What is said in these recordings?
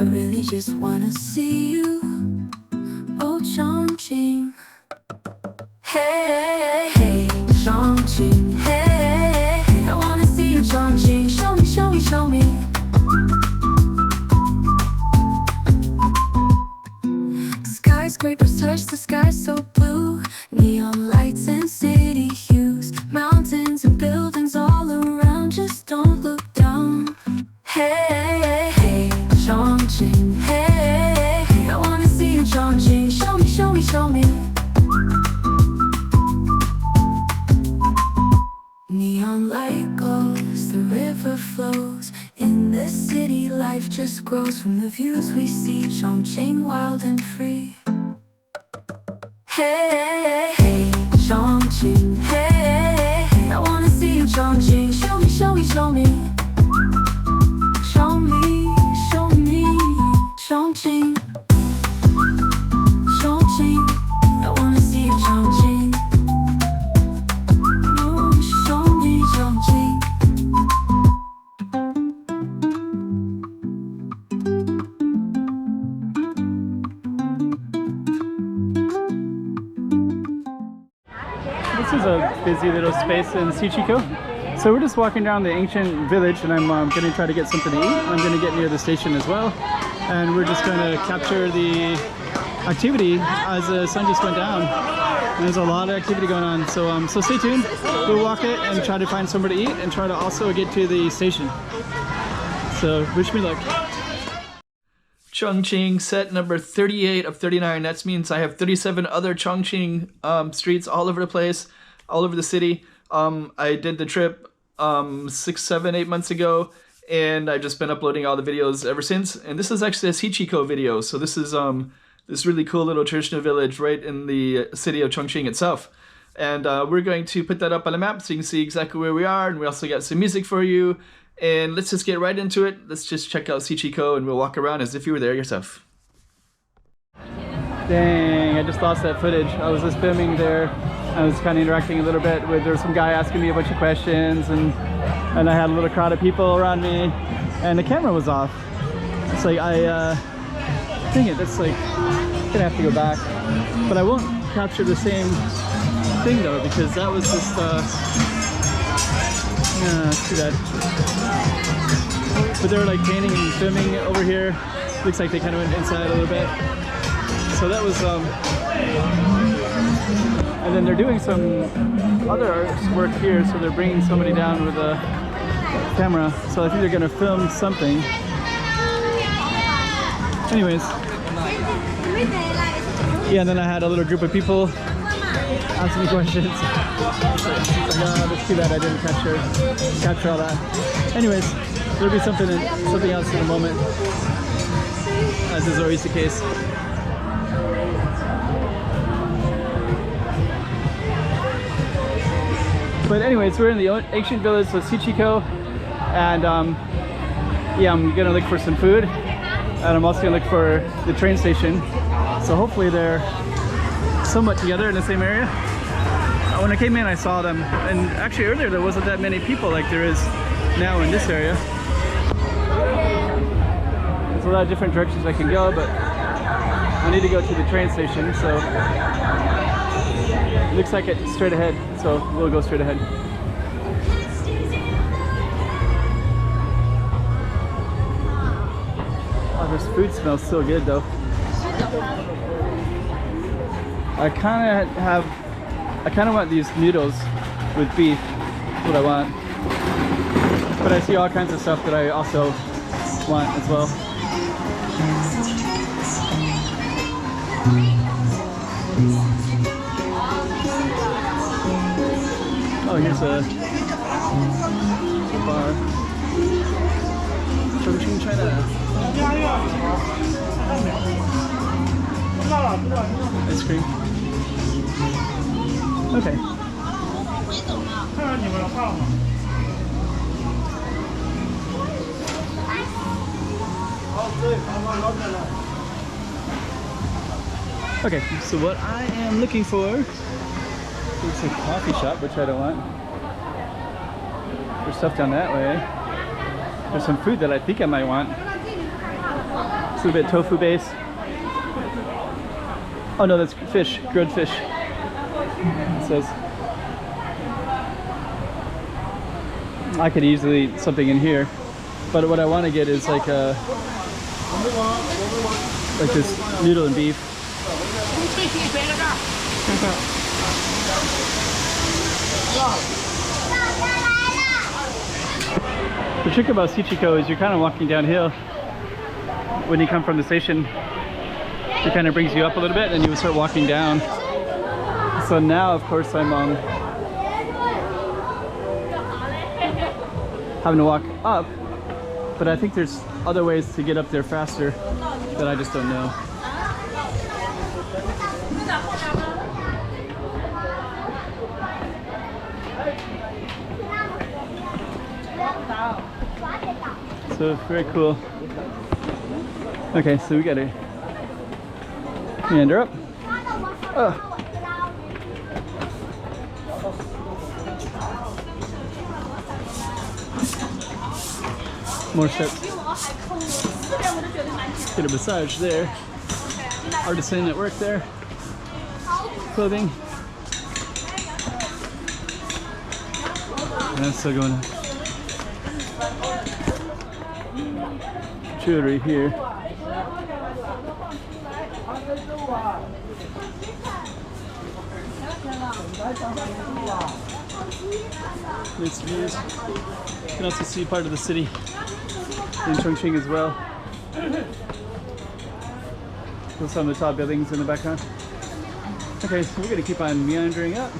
really just wanna see you. Oh, Chongqing. Hey, hey, Chongqing. Hey, I wanna see you, Chongqing. Show me, show me, show me. Skyscrapers touch the sky so blue. Neon lights and city hues. Mountains and buildings all around. Just don't look down. Hey, hey, Chongqing. Hey, I wanna see you, Chongqing. Show me, show me, show me. Neon light glows, the river flows. In this city, life just grows from the views we see. Chongqing, wild and free. Hey, hey, Chongqing. Hey, I wanna see you, Chongqing. Show me, show me, show me. Show me, show me, Chongqing. Chongqing, I wanna see you, Chongqing. Oh, show me, Chongqing. This is a busy little space in Ciqikou. So we're just walking down the ancient village, and I'm going to try to get something to eat. I'm going to get near the station as well, and we're just going to capture the activity as the sun just went down. And there's a lot of activity going on, so stay tuned. We'll walk it and try to find somewhere to eat, and try to also get to the station. So wish me luck. Chongqing, set number 38 of 39. That means I have 37 other Chongqing streets all over the place, all over the city. I did the trip 6, 7, 8 months ago, and I've just been uploading all the videos ever since. And this is actually a Ciqikou video. So this is this really cool little traditional village right in the city of Chongqing itself. And we're going to put that up on the map so you can see exactly where we are. And we also got some music for you. And let's just get right into it. Let's just check out Ciqikou and we'll walk around as if you were there yourself. Dang, I just lost that footage. I was just filming there. I was kind of interacting a little bit with, there was some guy asking me a bunch of questions, and I had a little crowd of people around me, and the camera was off. It's like, dang it, that's like, I'm gonna have to go back. But I won't capture the same thing though, because that was just, it's too bad. But they were like painting and filming over here. Looks like they kind of went inside a little bit. So that was, and then they're doing some other work here. So they're bringing somebody down with a camera. So I think they're gonna film something. Anyways. Yeah, and then I had a little group of people asking me questions. No, that's too bad I didn't capture all that. Anyways, there'll be something else in a moment, as is always the case. But anyways, we're in the ancient village of Ciqikou, and yeah, I'm gonna look for some food, and I'm also gonna look for the train station. So hopefully they're somewhat together in the same area. When I came in, I saw them, and actually earlier there wasn't that many people like there is now in this area. There's a lot of different directions I can go, but I need to go to the train station, so it looks like it's straight ahead, so we'll go straight ahead. Oh, this food smells so good though. I kind of want these noodles with beef. That's what I want. But I see all kinds of stuff that I also want as well. Oh, here's a bar. Chongqing, China. Ice cream. Okay. Okay, so what I am looking for is a coffee shop, which I don't want. There's stuff down that way. There's some food that I think I might want. It's a bit tofu based. Oh no, that's fish, grilled fish. It says. I could easily eat something in here, but what I want to get is like this noodle and beef. The trick about Ciqikou is you're kind of walking downhill. When you come from the station, it kind of brings you up a little bit and you start walking down. So now, of course, I'm having to walk up, but I think there's other ways to get up there faster that I just don't know. So very cool. Okay, so we gotta meander up. Oh. More steps. Get a massage there. Artisan at work there. Clothing. And that's still going on. Jewelry here. Nice views. You can also see part of the city in Chongqing as well. With some of the tall buildings in the background. Okay, so we're gonna keep on meandering up.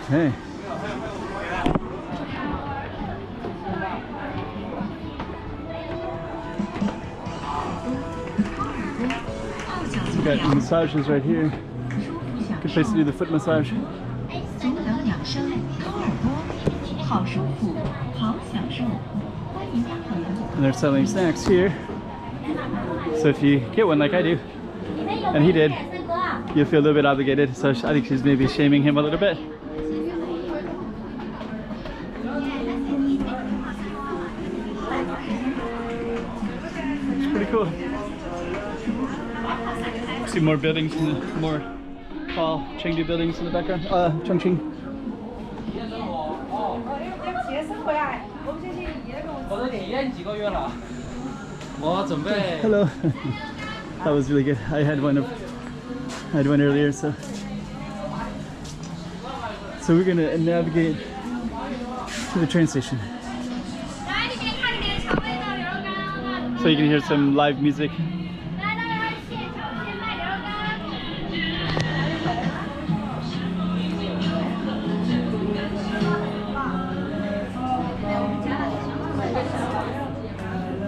Okay. We got massages right here. Good place to do the foot massage. And they're selling snacks here. So if you get one like I do, and he did, you'll feel a little bit obligated. So I think she's maybe shaming him a little bit. Pretty cool. See more buildings, more tall Chengdu buildings in the background. Chongqing. Hello. That was really good. I had one earlier, so we're gonna navigate to the train station. So you can hear some live music.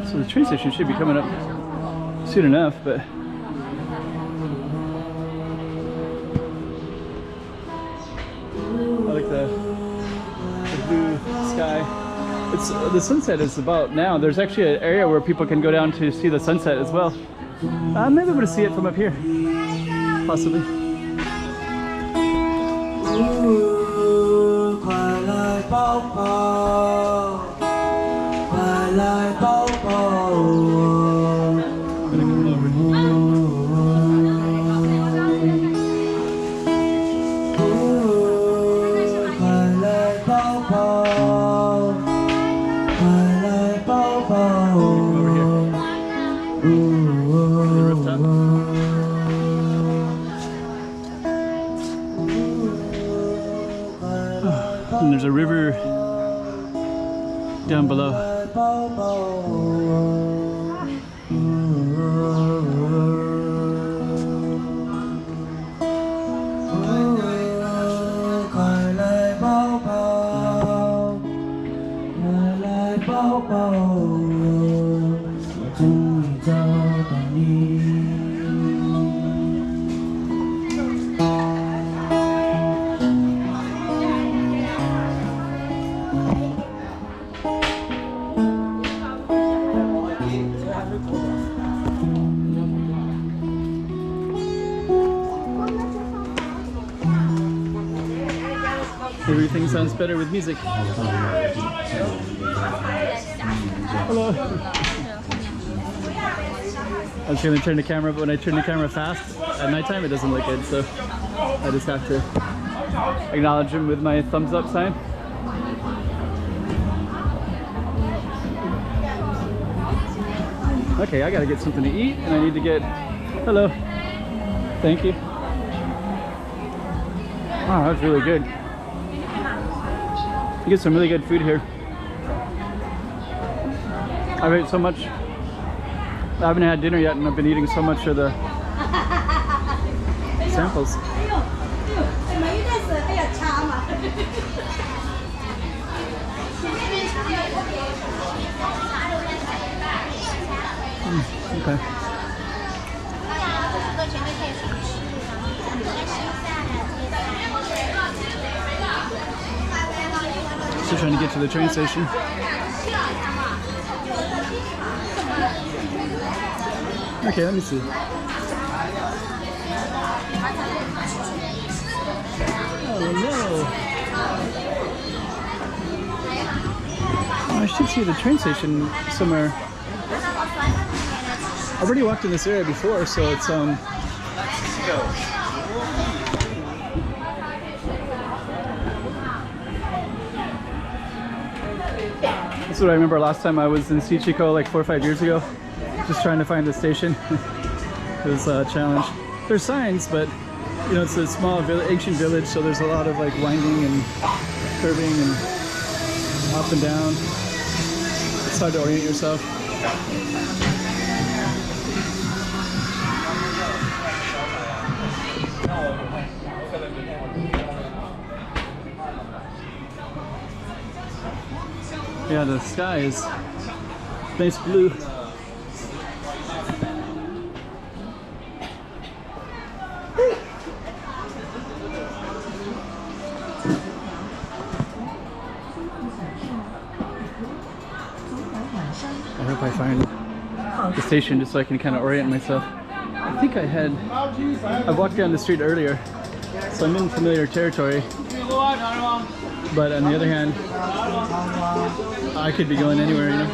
So the train station should be coming up soon enough, but I like the blue sky. It's the sunset is about now. There's actually an area where people can go down to see the sunset as well. Maybe able to see it from up here, possibly. And there's a river down below. just better with music. Hello. I was going to turn the camera, but when I turn the camera fast at nighttime, it doesn't look good, so I just have to acknowledge him with my thumbs up sign. Okay, I gotta get something to eat, and I need to get... Hello. Thank you. Wow, that's really good. You get some really good food here. I've ate so much. I haven't had dinner yet, and I've been eating so much of the samples. Okay. Still trying to get to the train station. Okay, let me see. Oh no! I should see the train station somewhere. I've already walked in this area before, so it's That's what I remember last time I was in Ciqikou like 4 or 5 years ago. Just trying to find the station. It was a challenge. There's signs, but you know, it's a small ancient village, so there's a lot of like winding and curving and up and down. It's hard to orient yourself. Yeah, the sky is nice blue. I hope I find the station just so I can kind of orient myself. I think I walked down the street earlier, so I'm in familiar territory. But on the other hand, I could be going anywhere, you know.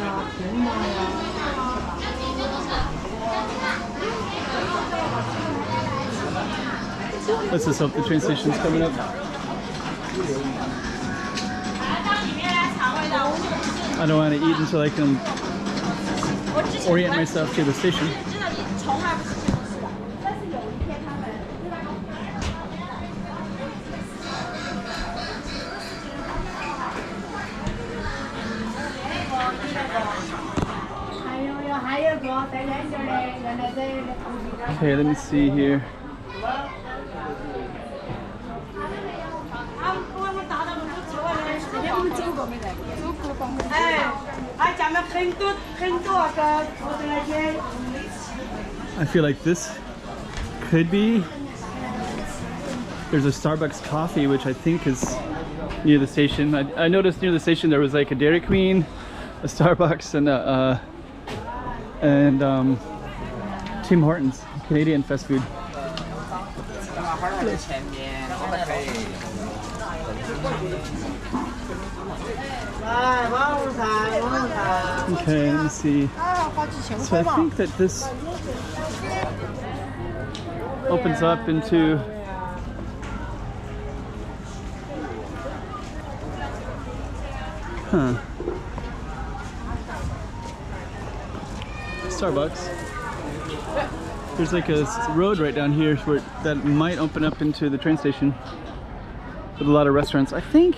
Let's just hope the train station's coming up. I don't want to eat until I can orient myself to the station. Okay, let me see here. I feel like this could be... There's a Starbucks coffee, which I think is near the station. I noticed near the station there was like a Dairy Queen, a Starbucks, and Tim Hortons, Canadian fast food. Okay, let me see. So I think that this opens up into Starbucks. There's like a road right down here where that might open up into the train station with a lot of restaurants. I think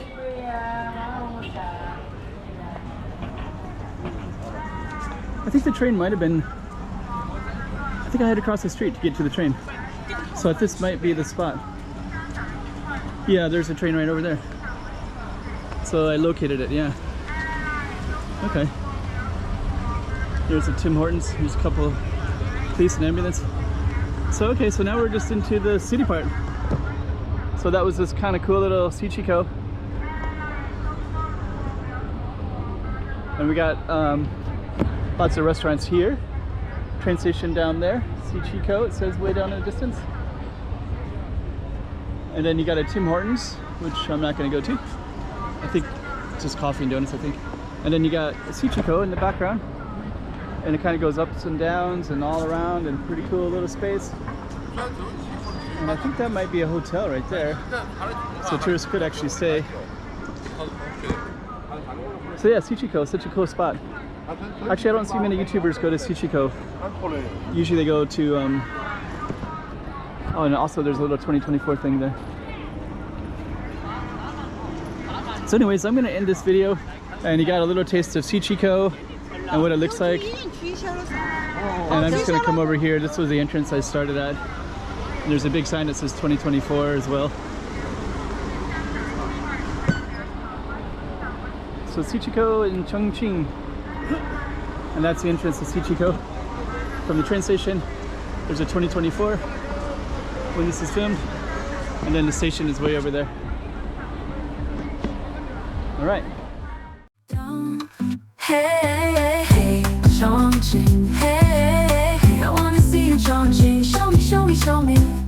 the train might have been, I think I had to cross the street to get to the train. So this might be the spot. Yeah, there's a train right over there. So I located it, yeah. Okay. There's a Tim Hortons, there's a couple of police and ambulance. So okay, so now we're just into the city part. So that was this kind of cool little Ciqikou. And we got lots of restaurants here. Train station down there, Ciqikou, it says way down in the distance. And then you got a Tim Hortons, which I'm not going to go to. think just coffee and donuts, I think. And then you got Ciqikou in the background. And it kind of goes ups and downs and all around, and pretty cool little space. And I think that might be a hotel right there. So tourists could actually stay. So yeah, Ciqikou, such a cool spot. Actually, I don't see many YouTubers go to Ciqikou. Usually they go to, oh, and also there's a little 2024 thing there. So anyways, I'm gonna end this video, and you got a little taste of Ciqikou and what it looks like. And I'm just gonna come over here. This was the entrance I started at. And there's a big sign that says 2024 as well. So Ciqikou in Chongqing. And that's the entrance to Ciqikou. From the train station, there's a 2024 when this is filmed. And then the station is way over there. All right. Hey, hey, Chongqing, hey, I wanna see you, Chongqing. Show me, show me, show me.